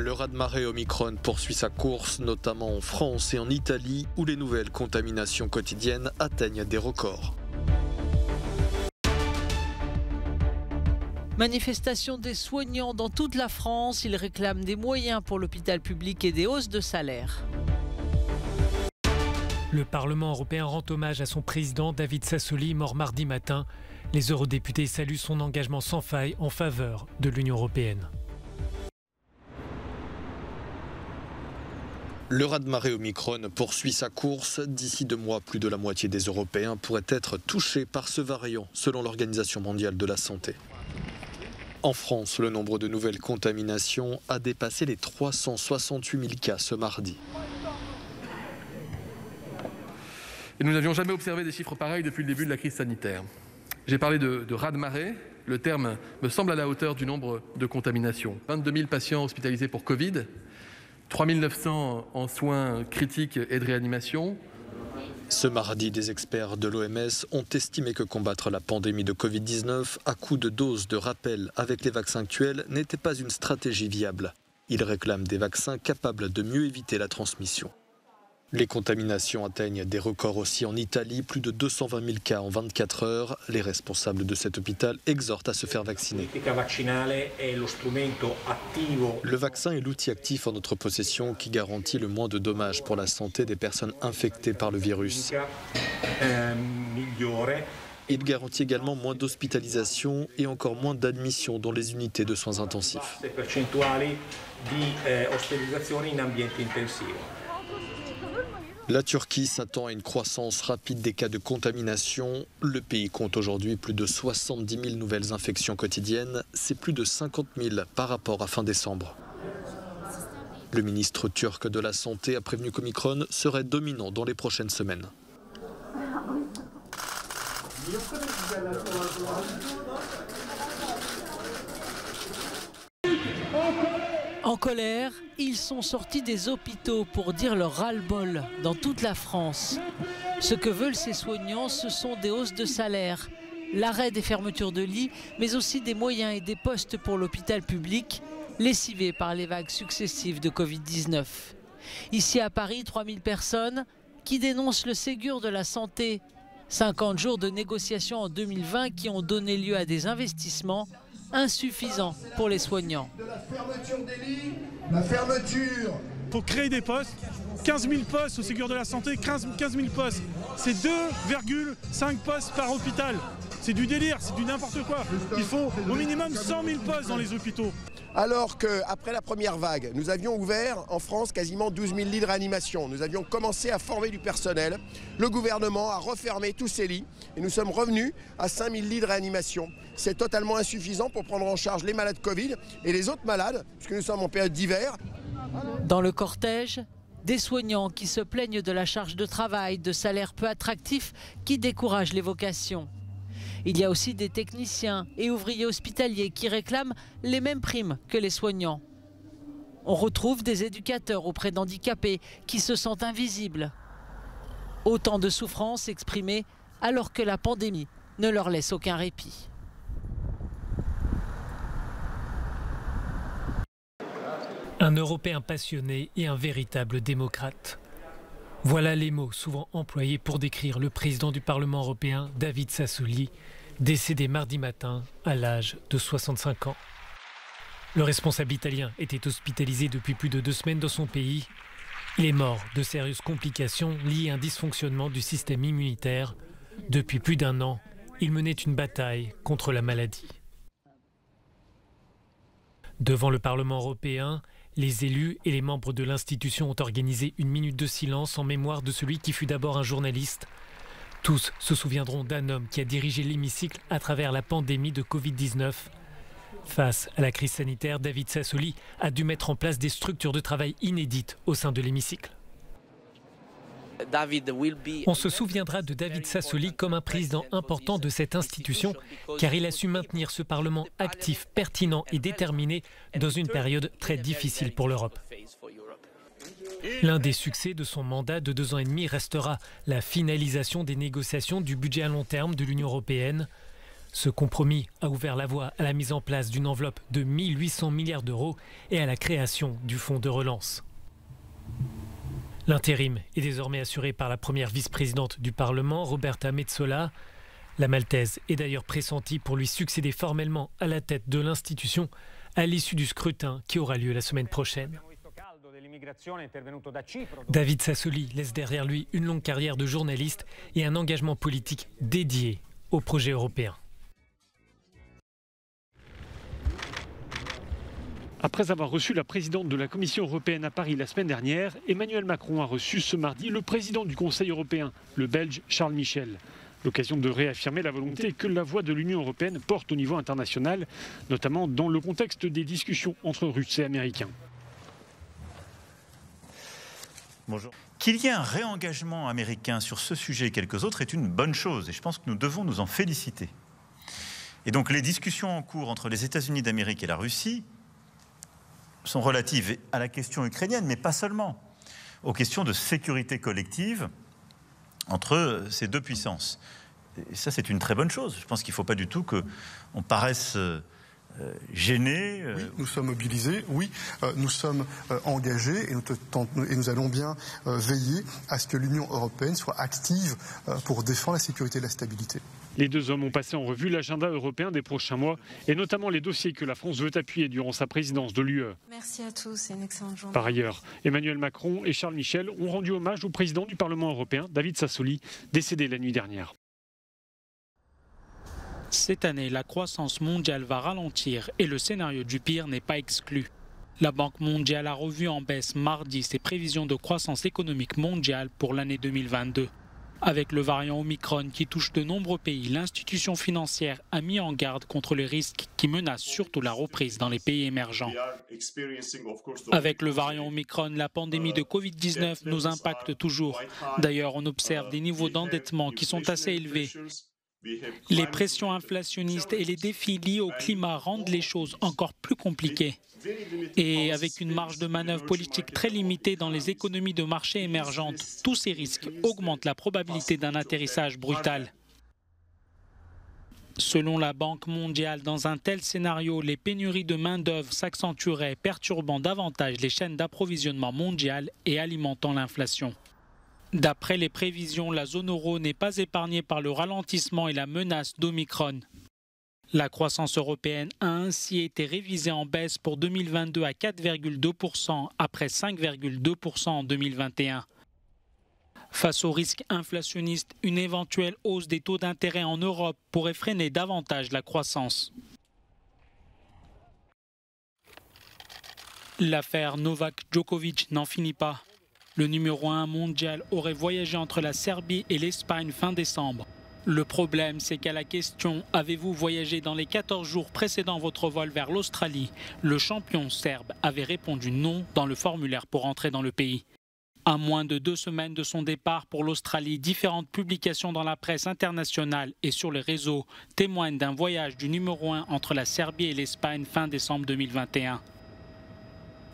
Le raz-de-marée Omicron poursuit sa course, notamment en France et en Italie, où les nouvelles contaminations quotidiennes atteignent des records. Manifestation des soignants dans toute la France. Ils réclament des moyens pour l'hôpital public et des hausses de salaire. Le Parlement européen rend hommage à son président David Sassoli, mort mardi matin. Les eurodéputés saluent son engagement sans faille en faveur de l'Union européenne. Le raz-de-marée Omicron poursuit sa course. D'ici 2 mois, plus de la moitié des Européens pourraient être touchés par ce variant, selon l'Organisation mondiale de la santé. En France, le nombre de nouvelles contaminations a dépassé les 368 000 cas ce mardi. Et nous n'avions jamais observé des chiffres pareils depuis le début de la crise sanitaire. J'ai parlé de raz-de-marée. Le terme me semble à la hauteur du nombre de contaminations. 22 000 patients hospitalisés pour Covid, 3 900 en soins critiques et de réanimation. Ce mardi, des experts de l'OMS ont estimé que combattre la pandémie de Covid-19 à coup de doses de rappel avec les vaccins actuels n'était pas une stratégie viable. Ils réclament des vaccins capables de mieux éviter la transmission. Les contaminations atteignent des records aussi en Italie, plus de 220 000 cas en 24 heures. Les responsables de cet hôpital exhortent à se faire vacciner. Le vaccin est l'outil actif en notre possession qui garantit le moins de dommages pour la santé des personnes infectées par le virus. Il garantit également moins d'hospitalisation et encore moins d'admission dans les unités de soins intensifs. La Turquie s'attend à une croissance rapide des cas de contamination. Le pays compte aujourd'hui plus de 70 000 nouvelles infections quotidiennes. C'est plus de 50 000 par rapport à fin décembre. Le ministre turc de la Santé a prévenu qu'Omicron serait dominant dans les prochaines semaines. En colère, ils sont sortis des hôpitaux pour dire leur ras-le-bol dans toute la France. Ce que veulent ces soignants, ce sont des hausses de salaire, l'arrêt des fermetures de lits, mais aussi des moyens et des postes pour l'hôpital public, lessivés par les vagues successives de Covid-19. Ici à Paris, 3000 personnes qui dénoncent le Ségur de la santé. 50 jours de négociations en 2020 qui ont donné lieu à des investissements insuffisant pour les soignants. La fermeture. Pour créer des postes, 15 000 postes au Ségur de la Santé, 15 000 postes. C'est 2,5 postes par hôpital. C'est du délire, c'est du n'importe quoi. Il faut au minimum 100 000 postes dans les hôpitaux. Alors qu'après la première vague, nous avions ouvert en France quasiment 12 000 lits de réanimation. Nous avions commencé à former du personnel. Le gouvernement a refermé tous ces lits et nous sommes revenus à 5 000 lits de réanimation. C'est totalement insuffisant pour prendre en charge les malades Covid et les autres malades, puisque nous sommes en période d'hiver. Dans le cortège, des soignants qui se plaignent de la charge de travail, de salaires peu attractifs qui découragent les vocations. Il y a aussi des techniciens et ouvriers hospitaliers qui réclament les mêmes primes que les soignants. On retrouve des éducateurs auprès d'handicapés qui se sentent invisibles. Autant de souffrances exprimées alors que la pandémie ne leur laisse aucun répit. Un Européen passionné et un véritable démocrate. Voilà les mots souvent employés pour décrire le président du Parlement européen, David Sassoli, décédé mardi matin à l'âge de 65 ans. Le responsable italien était hospitalisé depuis plus de 2 semaines dans son pays. Il est mort de sérieuses complications liées à un dysfonctionnement du système immunitaire. Depuis plus d'1 an, il menait une bataille contre la maladie. Devant le Parlement européen, les élus et les membres de l'institution ont organisé une minute de silence en mémoire de celui qui fut d'abord un journaliste. Tous se souviendront d'un homme qui a dirigé l'hémicycle à travers la pandémie de Covid-19. Face à la crise sanitaire, David Sassoli a dû mettre en place des structures de travail inédites au sein de l'hémicycle. On se souviendra de David Sassoli comme un président important de cette institution, car il a su maintenir ce Parlement actif, pertinent et déterminé dans une période très difficile pour l'Europe. L'un des succès de son mandat de 2 ans et demi restera la finalisation des négociations du budget à long terme de l'Union européenne. Ce compromis a ouvert la voie à la mise en place d'une enveloppe de 1 800 milliards d'euros et à la création du fonds de relance. L'intérim est désormais assuré par la première vice-présidente du Parlement, Roberta Metsola. La Maltaise est d'ailleurs pressentie pour lui succéder formellement à la tête de l'institution à l'issue du scrutin qui aura lieu la semaine prochaine. David Sassoli laisse derrière lui une longue carrière de journaliste et un engagement politique dédié au projet européen. Après avoir reçu la présidente de la Commission européenne à Paris la semaine dernière, Emmanuel Macron a reçu ce mardi le président du Conseil européen, le Belge Charles Michel. L'occasion de réaffirmer la volonté que la voix de l'Union européenne porte au niveau international, notamment dans le contexte des discussions entre Russes et Américains. Bonjour. Qu'il y ait un réengagement américain sur ce sujet et quelques autres est une bonne chose et je pense que nous devons nous en féliciter. Et donc les discussions en cours entre les États-Unis d'Amérique et la Russie sont relatives à la question ukrainienne, mais pas seulement, aux questions de sécurité collective entre ces deux puissances. Et ça, c'est une très bonne chose. Je pense qu'il ne faut pas du tout qu'on paraisse gêné. Oui, nous sommes mobilisés, oui, nous sommes engagés et nous allons bien veiller à ce que l'Union européenne soit active pour défendre la sécurité et la stabilité. Les deux hommes ont passé en revue l'agenda européen des prochains mois et notamment les dossiers que la France veut appuyer durant sa présidence de l'UE. Merci à tous et une excellente journée. Par ailleurs, Emmanuel Macron et Charles Michel ont rendu hommage au président du Parlement européen, David Sassoli, décédé la nuit dernière. Cette année, la croissance mondiale va ralentir et le scénario du pire n'est pas exclu. La Banque mondiale a revu en baisse mardi ses prévisions de croissance économique mondiale pour l'année 2022. Avec le variant Omicron qui touche de nombreux pays, l'institution financière a mis en garde contre les risques qui menacent surtout la reprise dans les pays émergents. Avec le variant Omicron, la pandémie de Covid-19 nous impacte toujours. D'ailleurs, on observe des niveaux d'endettement qui sont assez élevés. Les pressions inflationnistes et les défis liés au climat rendent les choses encore plus compliquées. Et avec une marge de manœuvre politique très limitée dans les économies de marché émergentes, tous ces risques augmentent la probabilité d'un atterrissage brutal. Selon la Banque mondiale, dans un tel scénario, les pénuries de main-d'œuvre s'accentueraient, perturbant davantage les chaînes d'approvisionnement mondiales et alimentant l'inflation. D'après les prévisions, la zone euro n'est pas épargnée par le ralentissement et la menace d'Omicron. La croissance européenne a ainsi été révisée en baisse pour 2022 à 4,2% après 5,2% en 2021. Face au risque inflationniste, une éventuelle hausse des taux d'intérêt en Europe pourrait freiner davantage la croissance. L'affaire Novak Djokovic n'en finit pas. Le numéro 1 mondial aurait voyagé entre la Serbie et l'Espagne fin décembre. Le problème, c'est qu'à la question « Avez-vous voyagé dans les 14 jours précédant votre vol vers l'Australie ?», le champion serbe avait répondu non dans le formulaire pour entrer dans le pays. À moins de 2 semaines de son départ pour l'Australie, différentes publications dans la presse internationale et sur les réseaux témoignent d'un voyage du numéro 1 entre la Serbie et l'Espagne fin décembre 2021.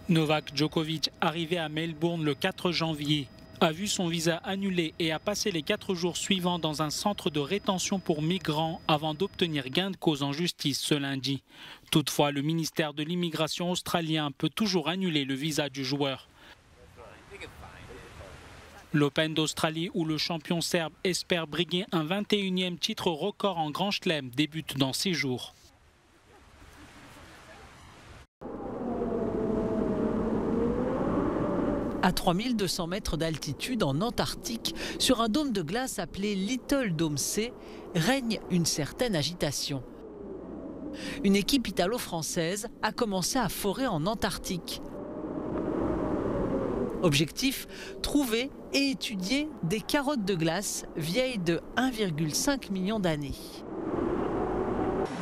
Novak Djokovic, arrivé à Melbourne le 4 janvier, a vu son visa annulé et a passé les 4 jours suivants dans un centre de rétention pour migrants avant d'obtenir gain de cause en justice ce lundi. Toutefois, le ministère de l'immigration australien peut toujours annuler le visa du joueur. L'Open d'Australie, où le champion serbe espère briguer un 21e titre record en Grand Chelem, débute dans 6 jours. À 3200 mètres d'altitude en Antarctique, sur un dôme de glace appelé Little Dome C, règne une certaine agitation. Une équipe italo-française a commencé à forer en Antarctique. Objectif, trouver et étudier des carottes de glace vieilles de 1,5 million d'années.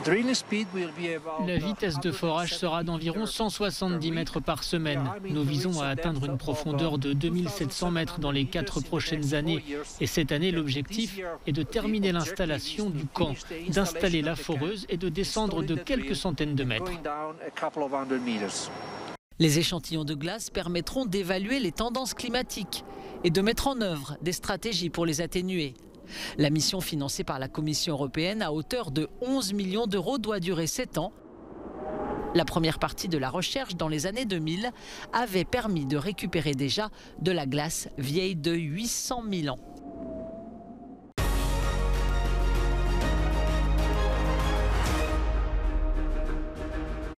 La vitesse de forage sera d'environ 170 mètres par semaine. Nous visons à atteindre une profondeur de 2700 mètres dans les 4 prochaines années. Et cette année, l'objectif est de terminer l'installation du camp, d'installer la foreuse et de descendre de quelques centaines de mètres. Les échantillons de glace permettront d'évaluer les tendances climatiques et de mettre en œuvre des stratégies pour les atténuer. La mission financée par la Commission européenne à hauteur de 11 millions d'euros doit durer 7 ans. La première partie de la recherche dans les années 2000 avait permis de récupérer déjà de la glace vieille de 800 000 ans.